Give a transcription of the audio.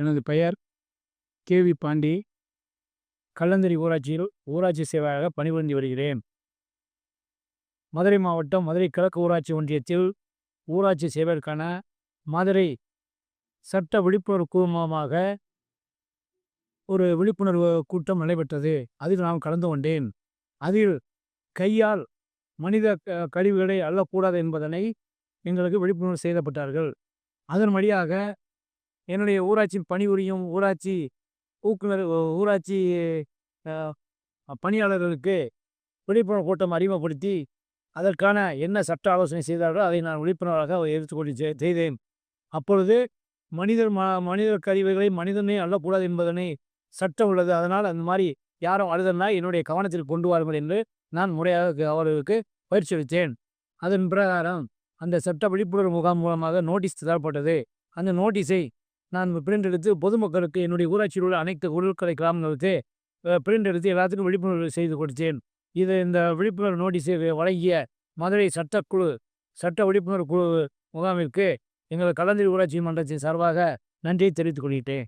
எனது பெயர் கே.வி. பாண்டி. கல்லந்திரி ஊராட்சியில் ஊராட்சி சேவகராக பணிபுரிந்து வருகிறேன். மதுரை மாவட்டம் மதுரை கிழக்கு ஊராட்சி ஒன்றியத்தில் ஊராட்சி சேவகருக்கான மதுரை சட்ட விழிப்புணர்வு குழுமமாக ஒரு விழிப்புணர்வு கூட்டம் நடைபெற்றது. அதில் நான் கலந்து கொண்டேன். அதில் கையால் மனித கழிவுகளை அள்ளக்கூடாது என்பதனை எங்களுக்கு விழிப்புணர்வு செய்யப்பட்டார்கள். அதன் வழியாக என்னுடைய ஊராட்சியில் பணிபுரியும் ஊராட்சி ஊக்குனர் ஊராட்சி பணியாளர்களுக்கு விழிப்புணர்வு கூட்டம் அறிமுகப்படுத்தி அதற்கான என்ன சட்ட ஆலோசனை செய்தார்களோ அதை நான் விழிப்புணர்வாக எடுத்துக்கொண்டு செய்தேன். அப்பொழுது மனிதர் கழிவுகளை மனிதனே அள்ளக்கூடாது என்பதனை சட்டம் உள்ளது. அதனால் அந்த மாதிரி யாரும் அழுதனா என்னுடைய கவனத்தில் கொண்டு வாருங்கள் என்று நான் முறையாக அவர்களுக்கு பயிற்சி அளித்தேன். அதன் பிரகாரம் அந்த சட்ட விழிப்புணர்வு முகாம் மூலமாக நோட்டீஸ் தரப்பட்டது. அந்த நோட்டீஸை நான் பிரிண்ட் எடுத்து பொதுமக்களுக்கு என்னுடைய ஊராட்சியில் உள்ள அனைத்து உள்கலை கிராமங்களுக்கு பிரிண்ட் எடுத்து எல்லாத்துக்கும் விழிப்புணர்வு செய்து கொடுத்தேன். இந்த விழிப்புணர்வு நோட்டீஸை வழங்கிய மதுரை சட்ட விழிப்புணர்வு குழு முகாமிற்கு எங்கள் கல்லந்திரி ஊராட்சி மன்றத்தின் சார்பாக நன்றியை தெரிவித்துக் கொள்கிறேன்.